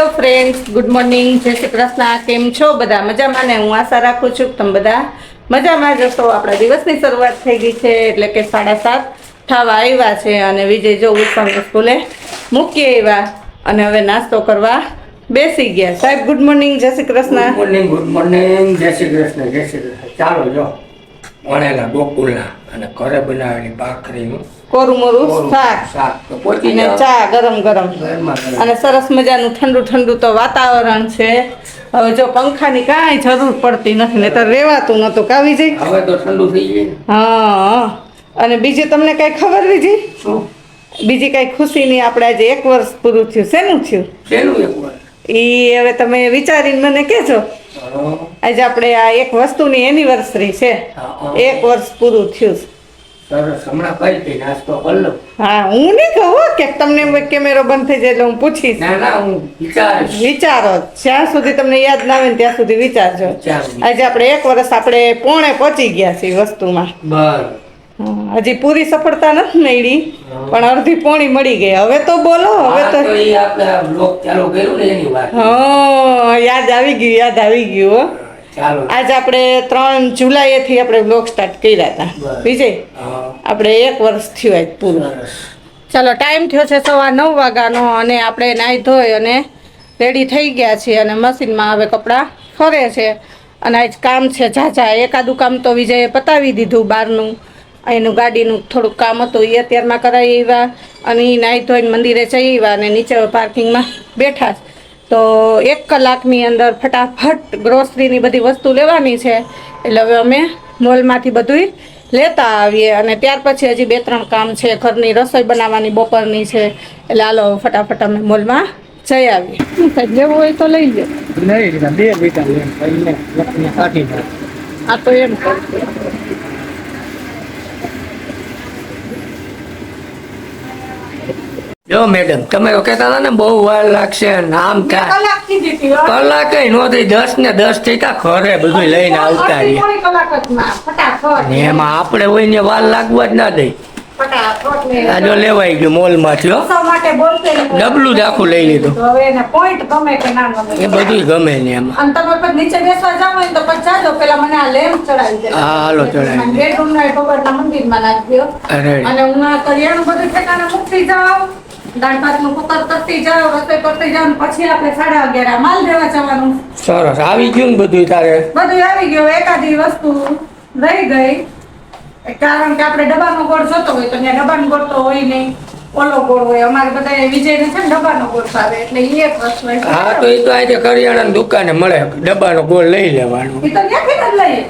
Hello friends, good morning, જય શ્રી કૃષ્ણ. કેમ છો બધા? મજામાં ને? હું આશા રાખું છું કે તમે બધા મજામાં જ હશો. આપણા દિવસની શરૂઆત થઈ ગઈ છે, એટલે કે 7:30 થવા આવ્યા છે અને વિજય જો ઉત્સવની સ્કૂલે મૂકી આવ્યા અને હવે નાસ્તો કરવા બેસી ગયા. સાહેબ ગુડ મોર્નિંગ, જય શ્રી કૃષ્ણ. ગુડ મોર્નિંગ, જય શ્રી કૃષ્ણ, જય શ્રી કૃષ્ણ. ચાલો જો વણેલા ગોકુલના અને ઘરે બનાવેલી ભાખરીનું કોરું મોરું શાક અને ચા ગરમ ગરમ અને સરસ મજાનું ઠંડુ ઠંડુ તો વાતાવરણ છે. હવે જો પંખાની કાંઈ જરૂર પડતી નથી, ને તો રેવાતું નતું. કાવી જઈ હવે તો ઠંડુ થઈ જાય. હા, અને બીજું તમને કઈ ખબર બીજી? શું બીજી કઈ ખુશીની? આપણે આજે 1 વર્ષ પૂરું થયું. શેનું થયું? શેનું 1 વર્ષ? એ હવે તમે વિચારીને મને કહેજો. આજે આપણે આ એક વસ્તુની એનિવર્સરી છે. 1 વર્ષ પૂરું થયું. સરસ. હમણાં કઈ હતી નાસ્તો કરી લઉં? હા, હું નહીં કહું કે તમને કેમેરો બંધ થઈ જાય એટલે હું પૂછીશ. ના હું વિચારો જ્યાં સુધી તમને યાદ ના આવે ને ત્યાં સુધી વિચારજો. આજે આપણે 1 વર્ષ આપણે પોણે પહોંચી ગયા છીએ વસ્તુમાં. હજી પૂરી સફળતા નથી મળી, પણ અડધી પોણી મળી ગઈ. હવે તો બોલો. હવે તો યાદ આવી ગયું. આજે આપણે 3 જુલાઈથી આપણે બ્લોગ સ્ટાર્ટ કર્યા હતા. વિજય, આપણે 1 વર્ષ થયું આજ પૂરું. ચાલો, ટાઈમ થયો છે 9:15 વાગ્યાનો અને આપણે નાહી ધોઈ અને રેડી થઈ ગયા છીએ અને મશીનમાં હવે કપડાં ફરે છે. અને આજ કામ છે ઝાઝા. એકાદું કામ તો વિજયે પતાવી દીધું બહારનું. એનું ગાડીનું થોડુંક કામ હતું, એ અત્યારમાં કરાવી આવ્યા અને એ નાહી ધોઈને મંદિરે જઈ આવ્યા અને નીચે પાર્કિંગમાં બેઠા. તો 1 કલાકની અંદર ફટાફટ ગ્રોસરીની બધી વસ્તુ લેવાની છે, એટલે હવે અમે મોલમાંથી બધું લેતા આવીએ. અને ત્યાર પછી હજી 2-3 કામ છે. ઘરની રસોઈ બનાવવાની બપોરની છે, એટલે હાલો ફટાફટ અમે મોલમાં જઈ આવીએ. સાહેબ લેવું હોય તો લઈ લો. આ તો એમ જો મેડમ, તમે કહેતા હતા ને બહુ વાર લાગશે, નામ કલાક નો થઈ. 10 ને 10 થઈ તા ઘરે બધું લઈને આવતા રહીએ. એમાં આપણે હોય ને વાર લાગવા જ ના દઈ. આ જો લેવાઈ ગયું મોલ માંથી. ડબલું જ આખું લઈ લીધું. એ બધું ગમે ને એમાં. નીચે બેસવા જાવ ને તો પછી જાજો, પેલા મને આ લેમ્પ ચડાવી દે. હા, હાલો ચડાવી. બેડરૂમ ના ભગવાનના મંદિરમાં નાખી દો અને હું આ કરિયાણું બધું ઠેકાણે મૂકી જાવ. દાળ ભાતનું કુકર કરતી જાવ, રસોઈ કરતી જાવ, પછી આપણે 11:30 માલ દેવા જવાનું. સરસ. આવી ગયું ને બધું? તારે બધું આવી ગયું. એકાદી વસ્તુ રહી ગઈ, કારણ કે આપણે ડબ્બાનો ગોળ જોતો હોય તો ત્યાં ડબ્બાનો ગોળ તો હોય નહીં, ઓલો ગોળ હોય. અમારે બધા વિજયને છે ને ડબ્બાનો ગોળ આવે, એટલે એ એક વસ્તુ. હા, તો એ તો આજે કરિયાણાની દુકાને મળે, ડબ્બાનો ગોળ લઈ લેવાનો. એ તો ત્યાંથી જ લઈએ.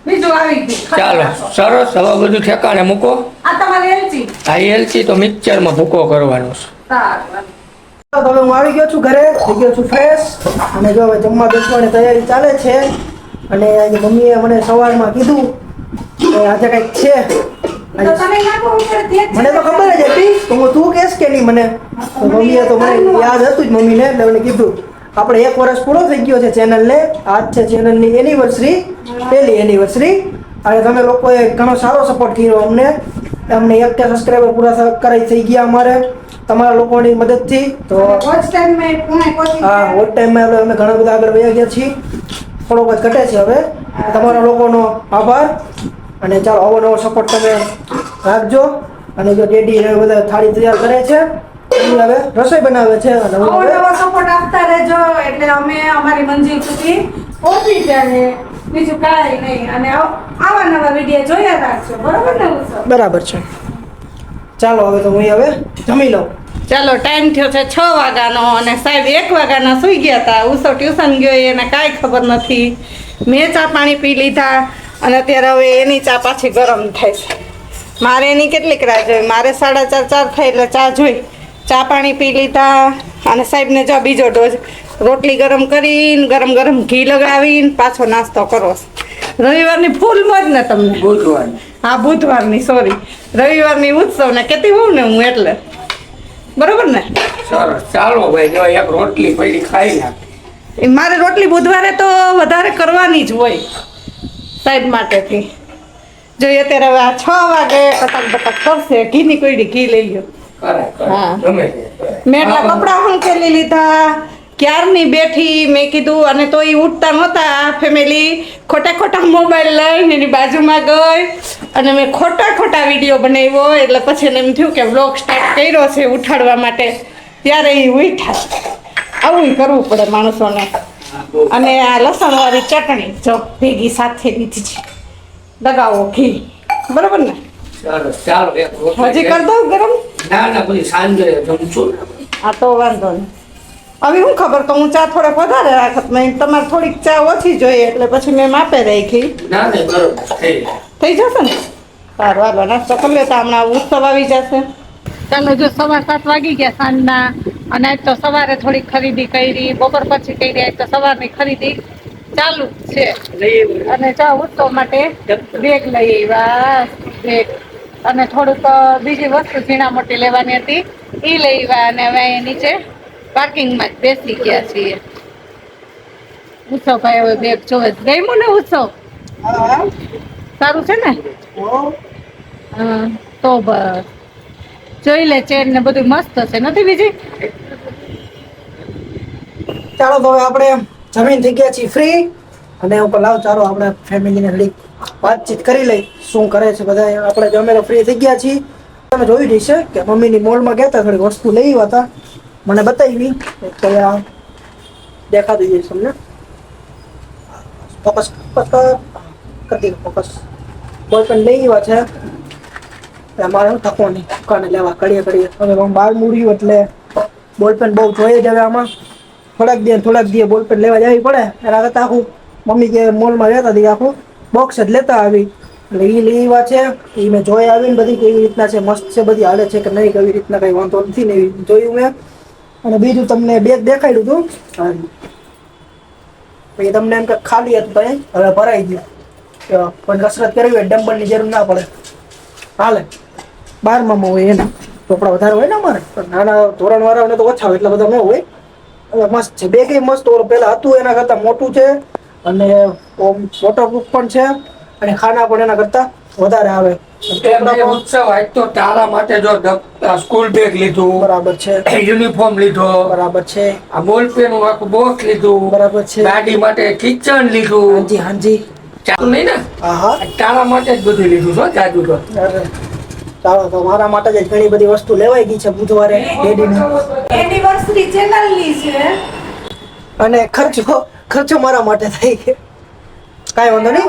બીજું આવી ગયું. ચાલો, સરસ. હવે બધું ઠેકાણે મૂકો. આ તમારી એલચી. આ એલચી તો મિક્સરમાં ભૂકો કરવાનો છે. સારું. તો હવે હું આવી ગયો છું ઘરે, થઈ ગયો છું ફ્રેશ અને જો હવે જમવા બેસવાની તૈયારી ચાલે છે. અને આજે મમ્મીએ મને સવારમાં કીધું કે આજે કંઈક છે. મને તો ખબર જ હતી, તો તું કહેશ કે નહીં મને? તો મમ્મીએ તો મને યાદ હતું જ મમ્મીને, એટલે મને કીધું આપણે 1 વર્ષ પૂરો થઈ ગયો છે ચેનલને. આજ છે ચેનલની એનિવર્સરી, પહેલી એનિવર્સરી. અને તમે લોકોએ ઘણો સારો સપોર્ટ કર્યો અમને. 1 સબસ્ક્રાઈબર પૂરા કરાઈ થઈ ગયા અમારે તમારા લોકોની મદદથી. તો વોચ ટાઈમમાં અમે ઘણા બધા આગળ વયા ગયા છીએ. થોડોક જ ઘટે છે હવે. તમારા લોકોનો આભાર. અને ચાલો, આવો નવો સપોર્ટ તમે રાખજો. અને જો ડેડી બધા થાળી તૈયાર કરે છે, હવે રસોઈ બનાવે છે અને નવો સપોર્ટ આપતા રહેજો, એટલે અમે અમારી મંજિલ સુધી પહોંચી જાય. બીજું કાંઈ નહીં. અને આવા નવા વિડીયો જોયા રાખજો. બરોબર ને? બરાબર છે. ચાલો, હવે તો હું હવે જમી લઉં. ચાલો, ટાઈમ થયો છે 6 વાગ્યાનો અને સાહેબ 1 વાગ્યાના સુઈ ગયા હતા. ઉસો ટ્યુશન ગયો, એને કાંઈ ખબર નથી. મેં ચા પાણી પી લીધા અને અત્યારે હવે એની ચા પાછી ગરમ થાય છે. મારે એની કેટલીક રાહ જોઈ? મારે 4:30 થાય એટલે ચા જોઈ. ચા પાણી પી લીધા અને સાહેબને જો બીજો ડોઝ રોટલી ગરમ કરીને ગરમ ગરમ ઘી લગાવીને પાછો નાસ્તો કરો. રવિવારની ફૂલ મોજ ને તમને? બુધવારની. હા, બુધવારની, સોરી, રવિવારની ઉત્સવ ને કહેતી હોઉં ને હું, એટલે બરોબર ને? સરસ. ચાલો ભાઈ, જો એક રોટલી પડી ખાઈ નાખ. મારે રોટલી બુધવારે તો વધારે કરવાની જ હોય સાહેબ માટેથી. જોઈએ અત્યારે હવે આ 6 વાગે કટક બટક કરશે. ઘીની કોઈડી ઘી લઈ ગયો. હા, મેં એટલા કપડા હંકેલી લીધા ક્યારની બેઠી મેં કીધું, અને તો એ ઉઠતા નહોતા ફેમિલી, ખોટા મોબાઈલ લઈને એની બાજુમાં ગઈ અને મેં ખોટા વિડીયો બનાવ્યો. એટલે પછી એને એમ થયું કે વ્લોગ સ્ટાર્ટ કર્યો છે ઉઠાડવા માટે, ત્યારે એ ઉઠ્યા. આવું કરવું પડે માણસોને. અને આ લસણવાળી ચટણી જો ભેગી સાથે લીધી છે, લગાવો ઘી, બરોબર ને? સરસ, ચાલો એક રોટલી હજી કરી દઉં ગરમ? ના પછી સાંજે જમશું ને. હા તો વાંધો નહીં. હવે હું ખબર તો હું ચા થોડોક વધારે રાખત, મેં તમારે થોડીક ચા ઓછી જોઈએ એટલે પછી મેં માપે રાખી. ના બરોબર થઈ જશે ને? સારું, હાલો નાસ્તો કરી લેતા, હમણાં ઉત્સવ આવી જશે. ચાલો, જો 7:15 વાગી ગયા સાંજના, અને આજ તો સવારે થોડીક ખરીદી કરી, બપોર પછી કરી, આજ તો સવારની ખરીદી ચાલુ છે. અને ચા ઉત્સવ માટે બેગ લઈ આવ્યા, બેગ અને થોડુંક બીજી વસ્તુ ઝીણા મોટી લેવાની હતી એ લઈ આવ્યા. અને હવે અહીંયા નીચે પાર્કિંગમાં જ બેસી ગયા છીએ. ઉત્સવ ભાઈ હવે બેગ જોવે. ગમ્યું ને ઉત્સવ? સારું છે ને? તો બસ જોઈ લે, ચેન ને બધું મસ્ત છે, નથી બીજી? ચાલો તો હવે આપણે જમીન થઈ ગયા છીએ ફ્રી, અને ઉપર લાવ ચાલો આપણે ફેમિલીને થોડીક વાતચીત કરી લઈ, શું કરે છે બધા. આપણે જમે તો ફ્રી થઈ ગયા છીએ. તમે જોયું જ છે કે મમ્મીની મોલમાં ગયા હતા, થોડીક વસ્તુ લઈ આવ્યા હતા, મને બતાવી તો દેખાતું જઈશ તમને. ફોકસ કરી દીધું, ફોકસ. બોલપેન લઈ આવ્યા છે, અમારે થકો નહીં દુકાને લેવા કડીએ હવે બહાર મૂડ્યું એટલે બોલપેન બહુ જોઈએ જ હવે. આમાં થોડાક દે બોલપેન લેવા જવી પડે, એના કરતાં આખું મમ્મી કે મોલમાં રહેતા હતી આખું બોક્સ જ લેતા આવી. એટલે એ લેવા છે, એ મેં જોઈ આવીને બધી કેવી રીતના છે, મસ્ત છે, બધી હાલે છે કે નહીં, કેવી રીતના કંઈ વાંધો નથી ને એવી જોયું મેં. અને બીજું તમને બેગ દેખાડ્યું હતું, પછી તમને એમ કે ખાલી હતું તો હવે ભરાઈ ગયું. પણ કસરત કરવી હોય ડમ્બલની જરૂર ના પડે, હાલે. 12માં હોય એના ચોપડા વધારે હોય ને અમારે, નાના ધોરણ વાળાને તો ઓછા હોય એટલે બધા ન હોય. હવે મસ્ત છે, બેગ મસ્ત. ઓલો પેલા હતું એના કરતાં મોટું છે, અને વોટરપ્રૂફ પણ છે, અને ખાના પણ એના કરતાં વધારે આવે. ઉત્સવ આજ તો તારા માટે જો સ્કૂલ બેગ લીધું, બરાબર છે, યુનિફોર્મ લીધો, બરાબર છે, આ બોલપેન નું આખું બોક્સ લીધું, બરાબર છે, ગાડી માટે કિચન લીધું. હાજી ચાલુ નહીં ને? હા તારા માટે જ બધું લીધું છો જાજુ તો. ચાલો તો મારા માટે જ ઘણી બધી વસ્તુ લેવાઈ ગઈ છે બુધવારે એનિવર્સરી ચેનલની છે, અને ખર્ચો મારા માટે થઈ ગયો. કાંઈ વાંધો નહીં.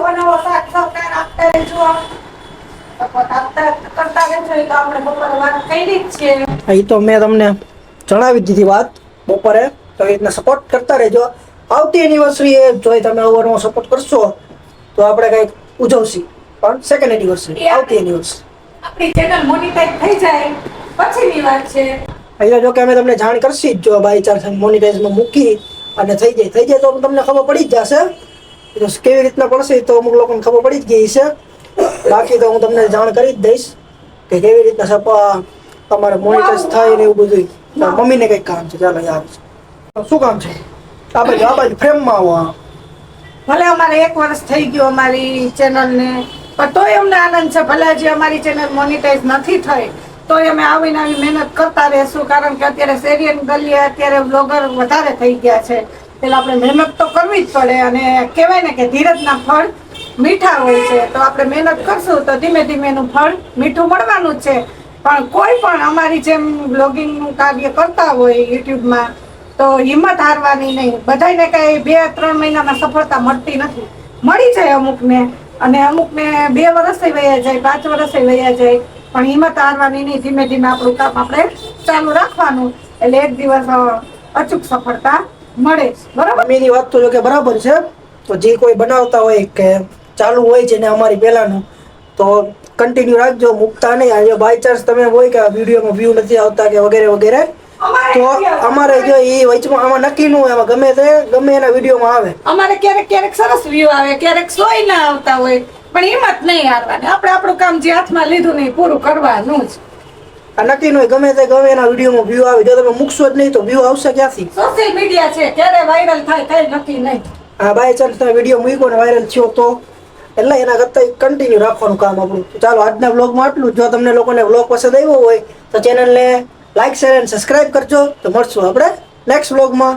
એ તો મેં તમને જણાવી દીધી વાત બપોરે, તો એ રીતના સપોર્ટ કરતા રહેજો. આવતી એનિવર્સરી એ જોઈ તમે અવારનવાર સપોર્ટ કરશો તો આપણે કંઈક ઉજવશી, પણ સેકન્ડ એનિવર્સરી આવતી એનિવર્સરી આપણી ચેનલ મોનેટાઈઝ થઈ જાય પછીની વાત છે. અહીંયા જો કે અમે તમને જાણ કરશી જ, જો બાય ચાન્સ મોનેટાઈઝમાં મૂકી અને થઈ જાય તો તમને ખબર પડી જ જશે. તો કેવી રીતના પડશે તો અમુક લોકોને ખબર પડી જ ગઈ છે. બાકી તો હું તમને જાણ કરી જ દઈશ કે કેવી રીતના તમારે મોનેટાઈઝ થાય ને એવું બધું. મમ્મીને કંઈક કામ છે, ચાલો યાર. શું કામ છે? આ બાજુ ફ્રેમમાં આવો. ભલે અમારે 1 વર્ષ થઈ ગયું અમારી ચેનલને, પણ તોય અમને આનંદ છે. ભલે હજી અમારી ચેનલ મોનેટાઈઝ નથી થઈ તોય અમે આવીને આવી મહેનત કરતા રહેશું, કારણ કે અત્યારે શેરી અને ગલીએ અત્યારે બ્લોગર વધારે થઈ ગયા છે, એટલે આપણે મહેનત તો કરવી જ પડે. અને કહેવાય ને કે ધીરજના ફળ મીઠા હોય છે, તો આપણે મહેનત કરશું તો ધીમે ધીમે એનું ફળ મીઠું મળવાનું જ છે. પણ કોઈ પણ અમારી જેમ બ્લોગિંગનું કાર્ય કરતા હોય યુટ્યુબમાં તો હિંમત હારવાની નહીં. બધાને કંઈ 2-3 મહિનામાં સફળતા મળતી નથી, મળી જાય અમુકને, અને અમુકને 2 વર્ષે વયા જાય, 5 વર્ષે વયા જાય, પણ હિંમત હારવાની નહીં. ધીમે ધીમે આપણું કામ આપણે ચાલુ રાખવાનું, એટલે એક દિવસ અચૂક સફળતા મળે. બરાબર? મમ્મીની વાત તો જો કે બરાબર છે. તો જે કોઈ બનાવતા હોય કે ચાલુ હોય છે ને અમારી પહેલાનું, તો કન્ટિન્યુ રાખજો, મૂકતા નહીં. આજે બાય ચાન્સ તમે હોય કે વિડીયોમાં વ્યૂ નથી આવતા કે વગેરે વગેરે, તો અમારે જો એ વચમાં આમાં નક્કી ન હોય, આમાં ગમે એના વિડીયોમાં આવે. અમારે ક્યારેક સરસ વ્યૂ આવે, ક્યારેક સોય ના આવતા હોય, પણ હિંમત નહીં હારવાની. આપણે આપણું કામ જે હાથમાં લીધું નહીં પૂરું કરવાનું જ. આ નક્કી ન હોય, ગમે એના વિડીયોમાં વ્યૂ આવે. જો તમે મૂકશો જ નહીં તો વ્યૂ આવશે ક્યાંથી? સોશિયલ મીડિયા છે, ક્યારે વાયરલ થાય કઈ નક્કી નહીં. હા, બાય ચાન્સ તમે વિડીયો મૂક્યો ને વાયરલ થયો તો, એટલે એના કરતાં કન્ટિન્યુ રાખવાનું કામ આપણું. ચાલો આજના વ્લોગમાં આટલું. જો તમને લોકોને વ્લોગ પસંદ આવ્યો હોય તો ચેનલને લાઈક, શેર અને સબસ્ક્રાઇબ કરજો. તો મળશું આપણે નેક્સ્ટ વ્લોગમાં.